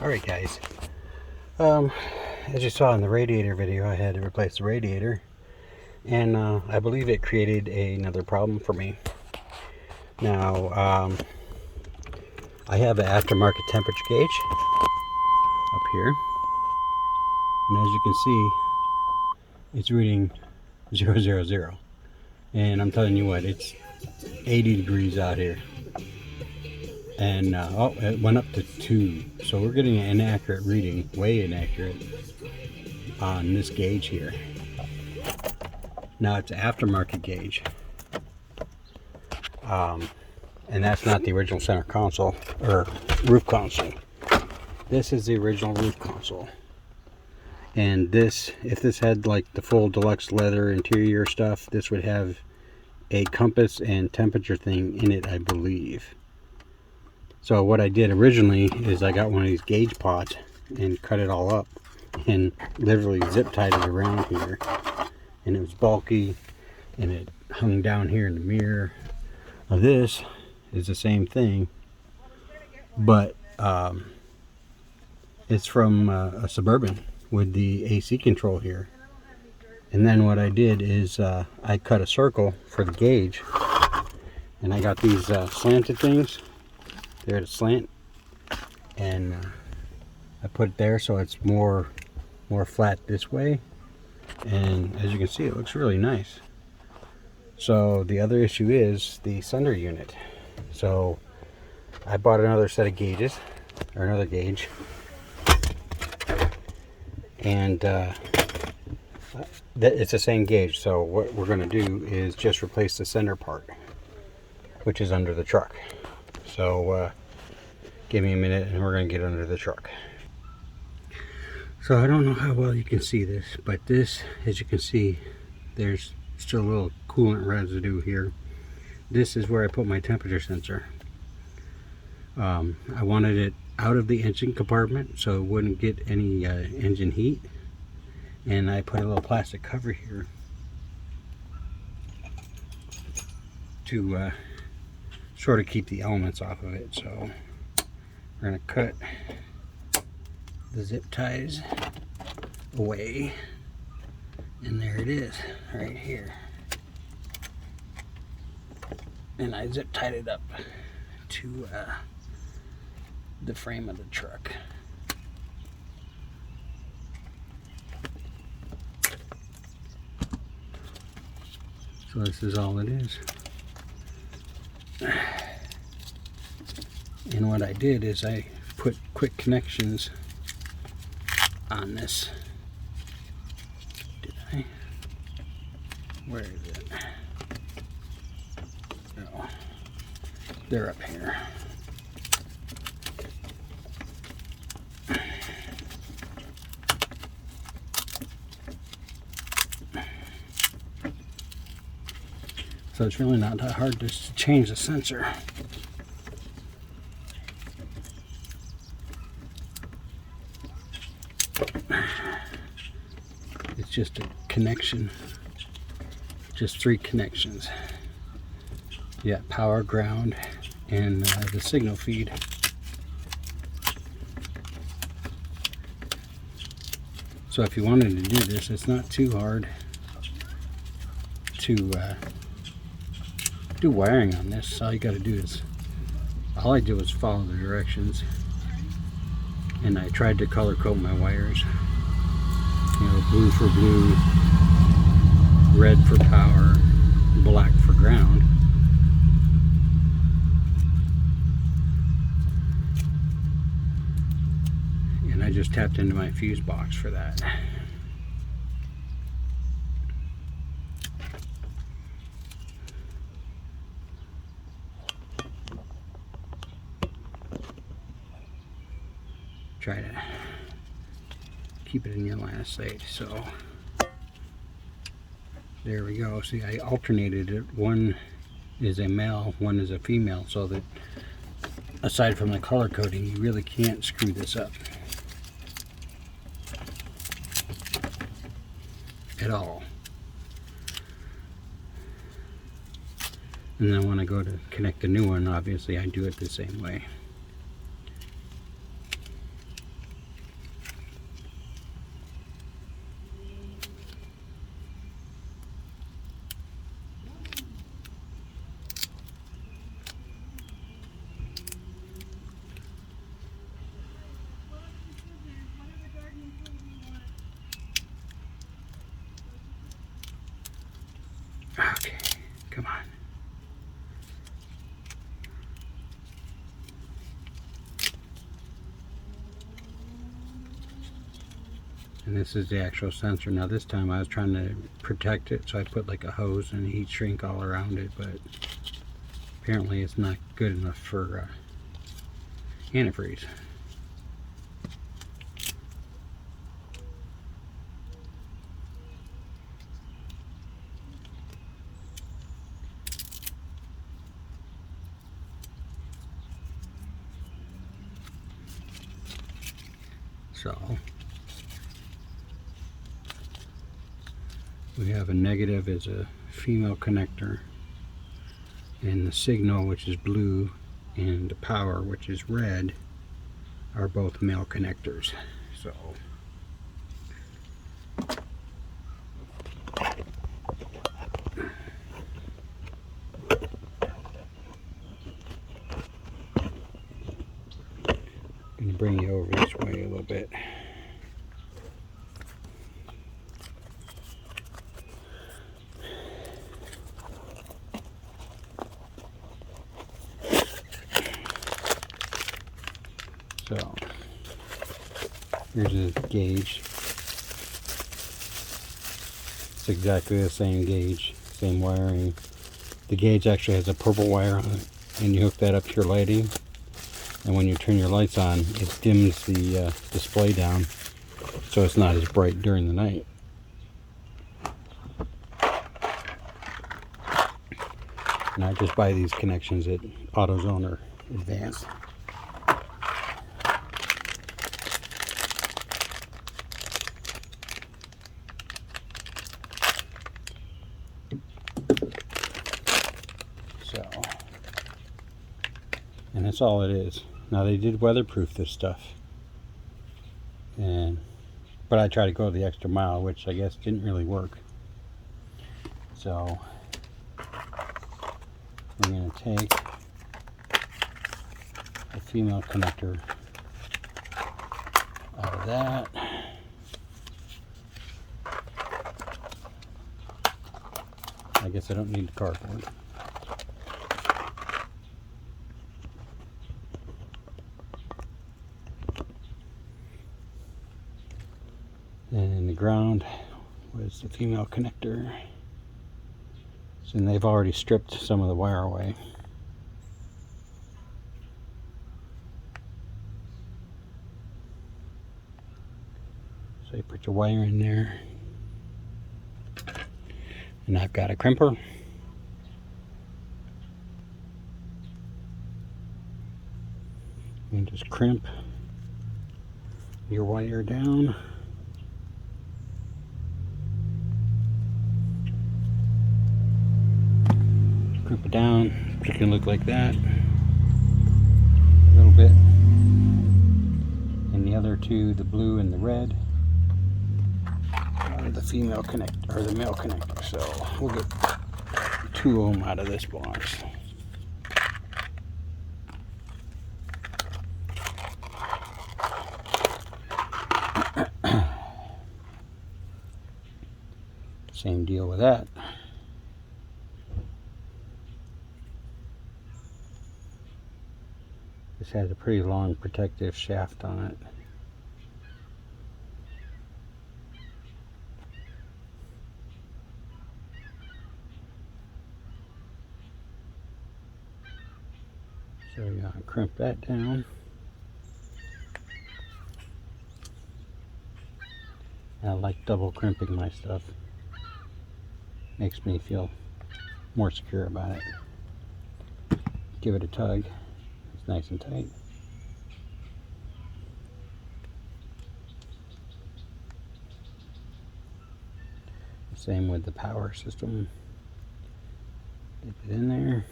Alright guys, as you saw in the radiator video, I had to replace the radiator, and I believe it created another problem for me. Now, I have an aftermarket temperature gauge up here, and as you can see, it's reading 000, and I'm telling you what, it's 80 degrees out here. And oh, it went up to 2, so we're getting an inaccurate reading, way inaccurate, on this gauge here. Now it's an aftermarket gauge, and that's not the original center console or roof console. This is the original roof console, and this, if this had like the full deluxe leather interior stuff, this would have a compass and temperature thing in it, I believe. So what I did originally is I got one of these gauge pots and cut it all up and literally zip tied it around here. And it was bulky, and it hung down here in the mirror. Now this is the same thing, but it's from a Suburban with the AC control here. And then what I did is I cut a circle for the gauge, and I got these slanted things. They're at a slant, and I put it there so it's more flat this way, and as you can see, it looks really nice. So the other issue is the sender unit. So I bought another set of gauges, or another gauge, and it's the same gauge. So what we're going to do is just replace the sender part, which is under the truck. So give me a minute and we're going to get under the truck. So I don't know how well you can see this, but this, as you can see, there's still a little coolant residue here. This is where I put my temperature sensor. I wanted it out of the engine compartment so it wouldn't get any engine heat, and I put a little plastic cover here to sort of keep the elements off of it. So we're going to cut the zip ties away, and there it is right here. And I zip tied it up to the frame of the truck. So this is all it is. And what I did is I put quick connections on this. Did I? Where is it? Oh, they're up here. So it's really not that hard to change the sensor. It's just a connection, just 3 connections. Yeah, power, ground, and the signal feed. So if you wanted to do this, it's not too hard to do wiring on this. All you got to do is, all I did was follow the directions, and I tried to color code my wires. You know, blue for blue, red for power, black for ground. And I just tapped into my fuse box for that. Try to keep it in your line of sight. So there we go. See, I alternated it. One is a male, one is a female, so that aside from the color coding, you really can't screw this up at all. And then when I go to connect the new one, obviously I do it the same way. And this is the actual sensor. Now this time I was trying to protect it, so I put like a hose and heat shrink all around it, but apparently it's not good enough for antifreeze. So we have a negative is a female connector, and the signal, which is blue, and the power, which is red, are both male connectors. So I'm going to bring you over this way a little bit. So here's a gauge. It's exactly the same gauge, same wiring. The gauge actually has a purple wire on it, and you hook that up to your lighting, and when you turn your lights on, it dims the display down so it's not as bright during the night. And I just buy these connections at AutoZone or Advanced. So, and that's all it is. Now they did weatherproof this stuff, but I tried to go the extra mile, which I guess didn't really work. So we're going to take a female connector out of that. I guess I don't need the cardboard. And the ground was the female connector. So, and they've already stripped some of the wire away. So you put your wire in there. And I've got a crimper. And just crimp your wire down. Crimp it down. It can look like that. A little bit. And the other two, the blue and the red, are the female connector, or the male connector. So we'll get two of them out of this box. Same deal with that. This has a pretty long protective shaft on it. So you're going to crimp that down. I like double crimping my stuff. Makes me feel more secure about it. Give it a tug. It's nice and tight. Same with the power system. Dip it in there.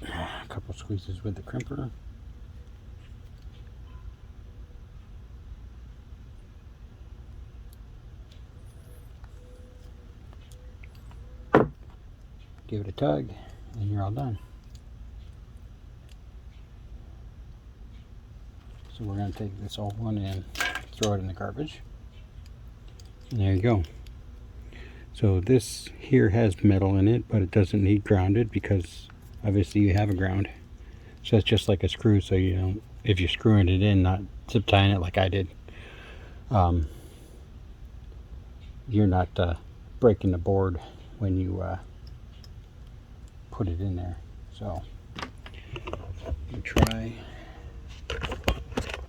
A couple squeezes with the crimper. Give it a tug, and you're all done. So we're going to take this old one and throw it in the garbage. And there you go. So this here has metal in it, but it doesn't need grounded because obviously you have a ground. So it's just like a screw, so you don't if you're screwing it in, not zip tying it like I did, you're not breaking the board when you put it in there. So you try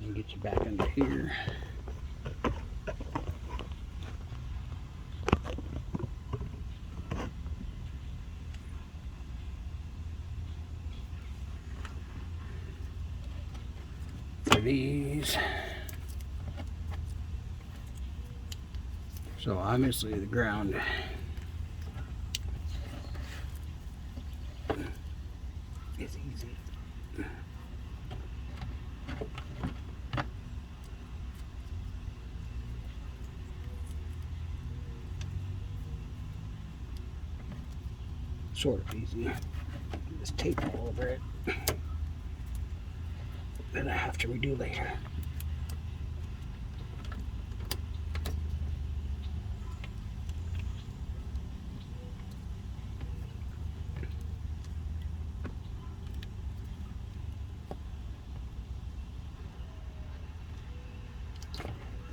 and get you back under here. For these, so obviously the ground is easy. Sort of easy. Just tape all over it. Then I have to redo later.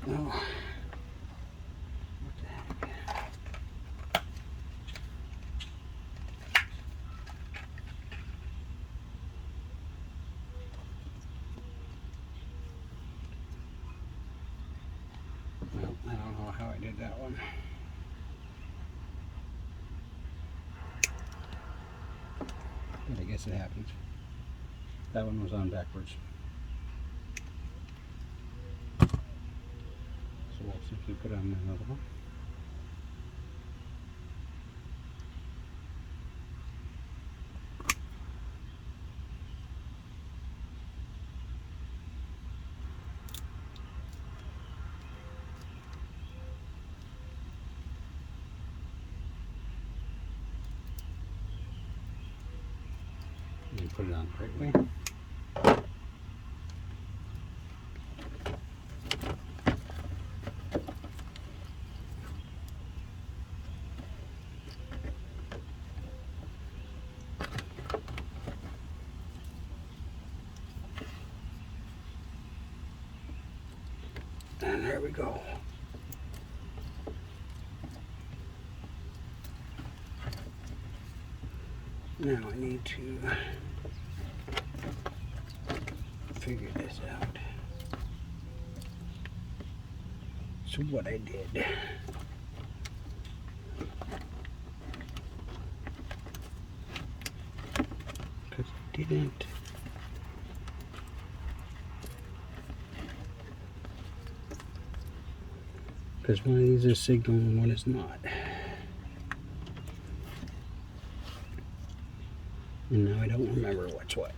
Oh. What the heck? Well, I don't know how I did that one. But I guess it happens. That one was on backwards. So we'll simply put on another one. And put it on the right way. And there we go. Now I need to figure this out. So what I did, because I didn't because one of these is signal and one is not. And now I don't remember what's what.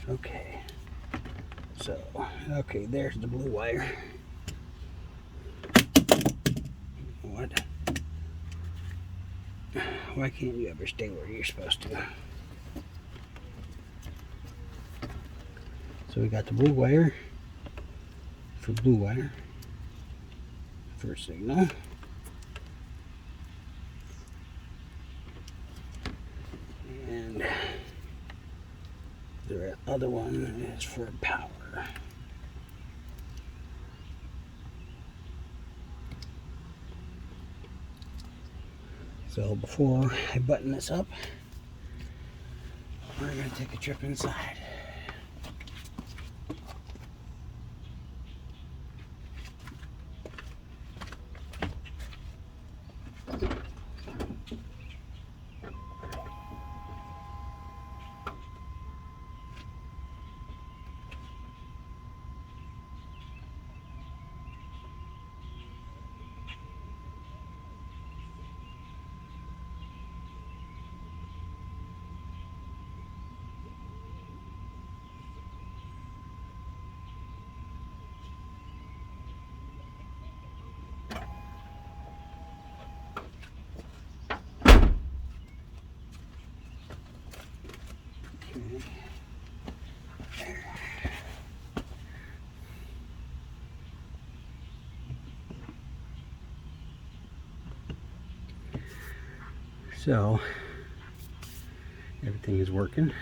Okay. So, okay, there's the blue wire. What? Why can't you ever stay where you're supposed to? So we got the blue wire for blue wire for signal. And the other one is for power. So before I button this up, we're going to take a trip inside. So Everything is working.